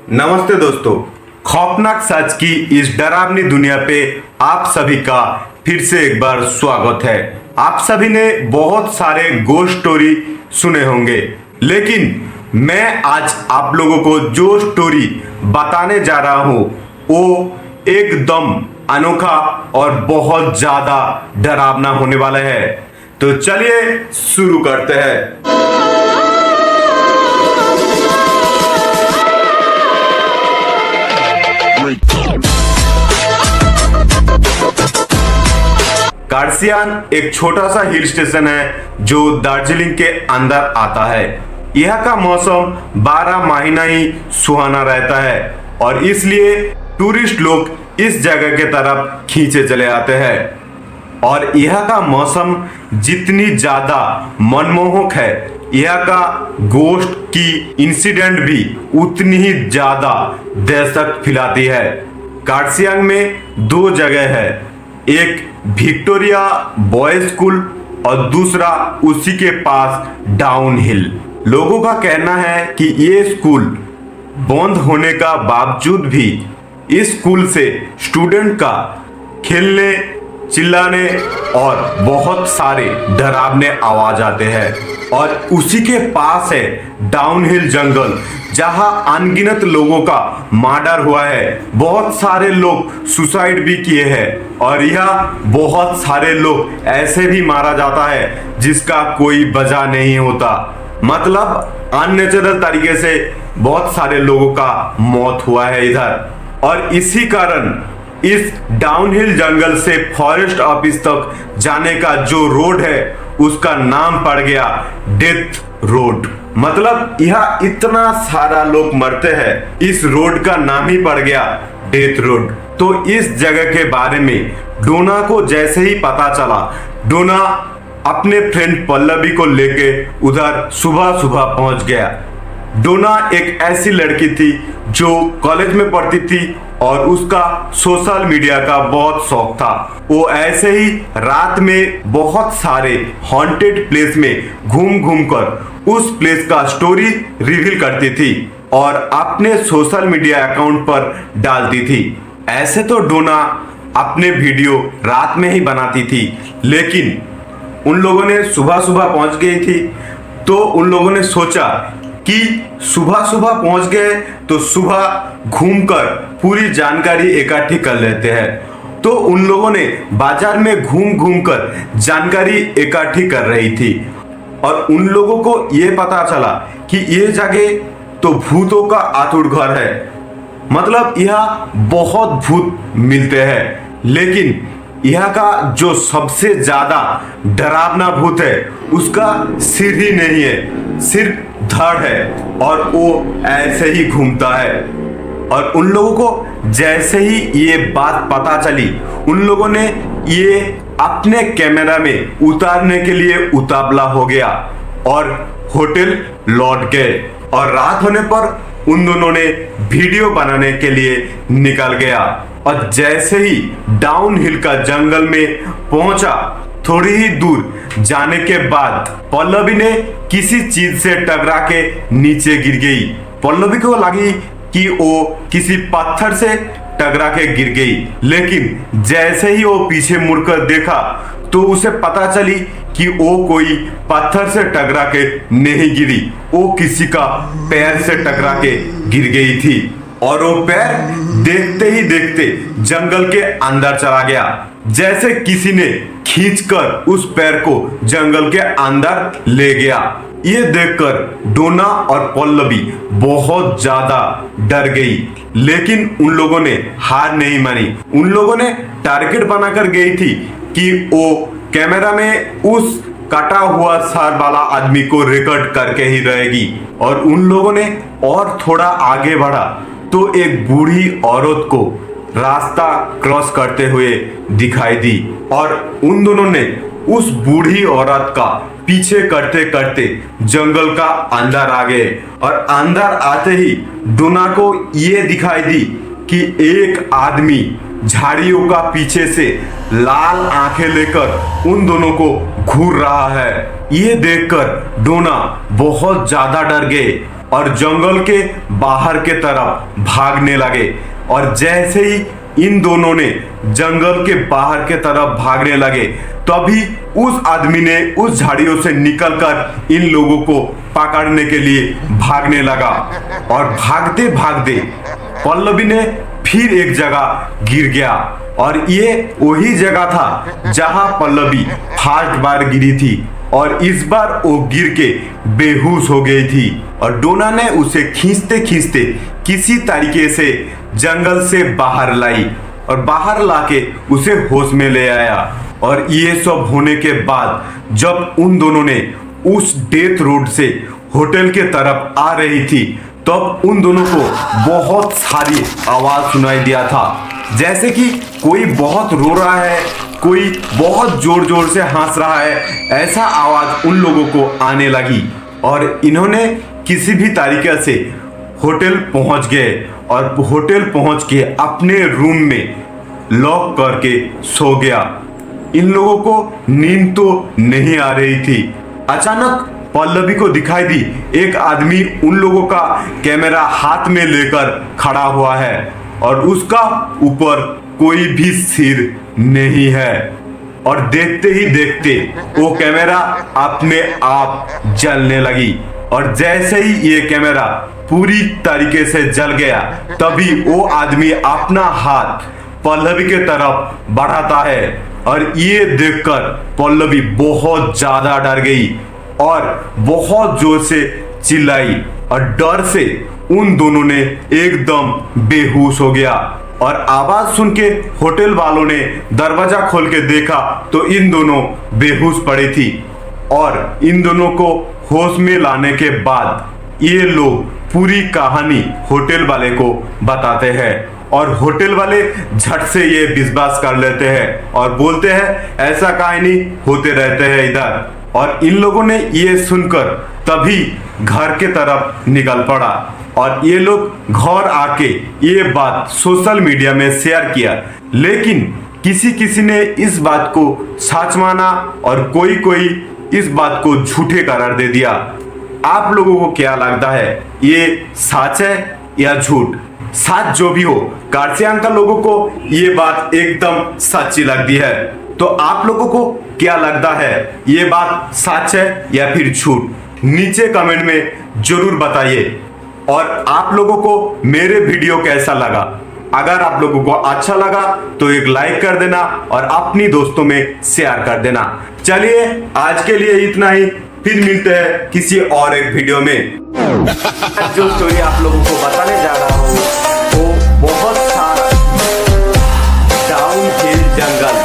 नमस्ते दोस्तों, खौफनाक सच की इस डरावनी दुनिया पे आप सभी का फिर से एक बार स्वागत है। आप सभी ने बहुत सारे गोस्ट स्टोरी सुने होंगे, लेकिन मैं आज आप लोगों को जो स्टोरी बताने जा रहा हूं वो एकदम अनोखा और बहुत ज्यादा डरावना होने वाला है। तो चलिए शुरू करते हैं। कार्सियान एक छोटा सा हिल स्टेशन है जो दार्जिलिंग के अंदर आता है। यह का मौसम 12 महीना ही सुहाना रहता है और इसलिए टूरिस्ट लोग इस जगह के तरफ खींचे चले आते हैं। और यह का मौसम जितनी ज्यादा मनमोहक है, यह का गोस्ट की इंसिडेंट भी उतनी ही ज्यादा दहशत फैलाती है। कार्सियांग में दो जगह है, एक विक्टोरिया बॉयज स्कूल और दूसरा उसी के पास डाउन हिल। लोगों का कहना है कि ये स्कूल बंद होने का बावजूद भी इस स्कूल से स्टूडेंट का खेलने, चिल्लाने और बहुत सारे डरावने आवाज आते हैं। और उसी के पास है डाउनहिल जंगल, जहां अनगिनत लोगों का मर्डर हुआ है। बहुत सारे लोग सुसाइड भी किए हैं और यह बहुत सारे लोग ऐसे भी मारा जाता है जिसका कोई वजह नहीं होता। मतलब अननेचुरल तरीके से बहुत सारे लोगों का मौत हुआ है इधर। और इसी कारण इस डाउनहिल जंगल से फॉरेस्ट ऑफिस तक जाने का जो रोड है उसका नाम पड़ गया डेथ रोड। मतलब यह इतना सारा लोग मरते हैं, इस रोड का नाम ही पड़ गया डेथ रोड। तो इस जगह के बारे में डोना को जैसे ही पता चला, डोना अपने फ्रेंड पल्लवी को लेके उधर सुबह सुबह पहुंच गया। डोना एक ऐसी लड़की थी जो कॉलेज में पढ़ती थी और उसका सोशल मीडिया का बहुत शौक था। वो ऐसे ही रात में बहुत सारे हॉन्टेड प्लेस में घूम घूम कर उस प्लेस का स्टोरी रिवील करती थी और अपने सोशल मीडिया अकाउंट पर डालती थी। ऐसे तो डोना अपने वीडियो रात में ही बनाती थी, लेकिन उन लोगों ने सुबह सुबह पहुंच गई थी, तो उन लोगों ने सोचा कि सुबह सुबह पहुंच गए तो सुबह घूमकर पूरी जानकारी इकट्ठी कर लेते हैं। तो उन लोगों ने बाजार में घूम घूम कर जानकारी इकट्ठी कर रही थी और उन लोगों को यह पता चला कि ये जगह तो भूतों का आतुड़ घर है। मतलब यह बहुत भूत मिलते हैं, लेकिन यह का जो सबसे ज्यादा डरावना भूत है उसका सिर ही नहीं है, सिर्फ धड़ है और वो ऐसे ही घूमता है। और उन लोगों को जैसे ही ये बात पता चली, उन लोगों ने ये अपने कैमरा में उतारने के लिए उतावला हो गया और होटल लौट गए। और रात होने पर उन दोनों ने वीडियो बनाने के लिए निकल गया। और जैसे ही डाउन हिल का जंगल में पहुंचा, थोड़ी ही दूर जाने के बाद पल्लवी ने किसी चीज से टकरा के नीचे गिर गई। पल्लवी को लगी कि वो किसी पत्थर से टकरा के गिर गई, लेकिन जैसे ही वो पीछे मुड़कर देखा तो उसे पता चली कि वो कोई पत्थर से टकरा के नहीं गिरी, वो किसी का पैर से टकरा के गिर गई थी। और वो पैर देखते ही देखते जंगल के अंदर चला गया, जैसे किसी ने खींचकर उस पैर को जंगल के अंदर ले गया। ये देखकर डोना और पल्लवी बहुत ज्यादा डर गई, लेकिन उन लोगों ने हार नहीं मानी। उन लोगों ने टारगेट बनाकर गई थी कि वो कैमरा में उस कटा हुआ सर वाला आदमी को रिकॉर्ड करके ही रहेगी। और उन लोगों ने और थोड़ा आगे बढ़ा तो एक बूढ़ी औरत को रास्ता क्रॉस करते हुए दिखाई दी और उन दोनों ने उस बूढ़ी औरत का पीछे करते करते जंगल का अंदर आ गए। और अंदर आते ही डोना को ये दिखाई दी कि एक आदमी झाड़ियों का पीछे से लाल आंखें लेकर उन दोनों को घूर रहा है। ये देखकर डोना बहुत ज्यादा डर गए और जंगल के बाहर के तरफ भागने लगे। और जैसे ही इन दोनों ने जंगल के बाहर के तरफ भागने लगे, तभी उस आदमी ने उस झाड़ियों से निकलकर इन लोगों को पकड़ने के लिए भागने लगा। और भागते भागते पल्लवी ने फिर एक जगह गिर गया, और ये वही जगह था जहां पल्लवी फर्स्ट बार गिरी थी, और इस बार वो गिर के बेहोश हो गई थी। और डोना ने उसे खींचते खींचते किसी तरीके से जंगल से बाहर लाई, और बाहर लाके उसे होश में ले आया। और ये सब होने के बाद जब उन दोनों ने उस डेथ रोड से होटल के तरफ आ रही थी, तब उन दोनों को बहुत सारी आवाज सुनाई दिया था, जैसे कि कोई बहुत रो रहा है, कोई बहुत जोर जोर से हंस रहा है। ऐसा आवाज उन लोगों को आने लगी, और इन्होंने किसी भी तरीके से होटल पहुंच गए, और होटल पहुंच के अपने रूम में लॉक करके सो गया। इन लोगों को नींद तो नहीं आ रही थी। अचानक पल्लवी को दिखाई दी एक आदमी उन लोगों का कैमरा हाथ में लेकर खड़ा हुआ है, और उसका ऊपर कोई भी सिर नहीं है। और देखते ही देखते वो कैमरा अपने आप जलने लगी, और जैसे ही ये कैमरा पूरी तरीके से जल गया, तभी वो आदमी अपना हाथ पल्लवी के तरफ बढ़ाता है। और ये देखकर पल्लवी बहुत ज्यादा डर गई और बहुत जोर से चिल्लाई, और डर से उन दोनों ने एकदम बेहोश हो गया। और आवाज सुन के होटल वालों ने दरवाजा खोल के देखा तो इन दोनों बेहोश पड़ी थी। और इन दोनों को होश में लाने के बाद ये लोग पूरी कहानी होटल वाले को बताते हैं, और होटल वाले झट से ये विश्वास कर लेते हैं और बोलते हैं ऐसा कहानी होते रहते हैं इधर। और इन लोगों ने ये सुनकर तभी घर के तरफ निकल पड़ा, और ये लोग घर आके ये बात सोशल मीडिया में शेयर किया। लेकिन किसी किसी ने इस बात को सच माना, और कोई कोई इस बात को झूठे करार दे दिया। आप लोगों को क्या लगता है, ये सच है या झूठ? सच जो भी हो, गार्सिया अंकल लोगों को ये बात एकदम सच्ची लगती है। तो आप लोगों को क्या लगता है, ये बात सच है या फिर झूठ? नीचे कमेंट में जरूर बताइए। और आप लोगों को मेरे वीडियो कैसा लगा? अगर आप लोगों को अच्छा लगा तो एक लाइक कर देना और अपनी दोस्तों में शेयर कर देना। चलिए आज के लिए इतना ही, फिर मिलते हैं किसी और एक वीडियो में। जो स्टोरी आप लोगों को बताने जा रहा हूँ वो बहुत सारा डाउन हिल जंगल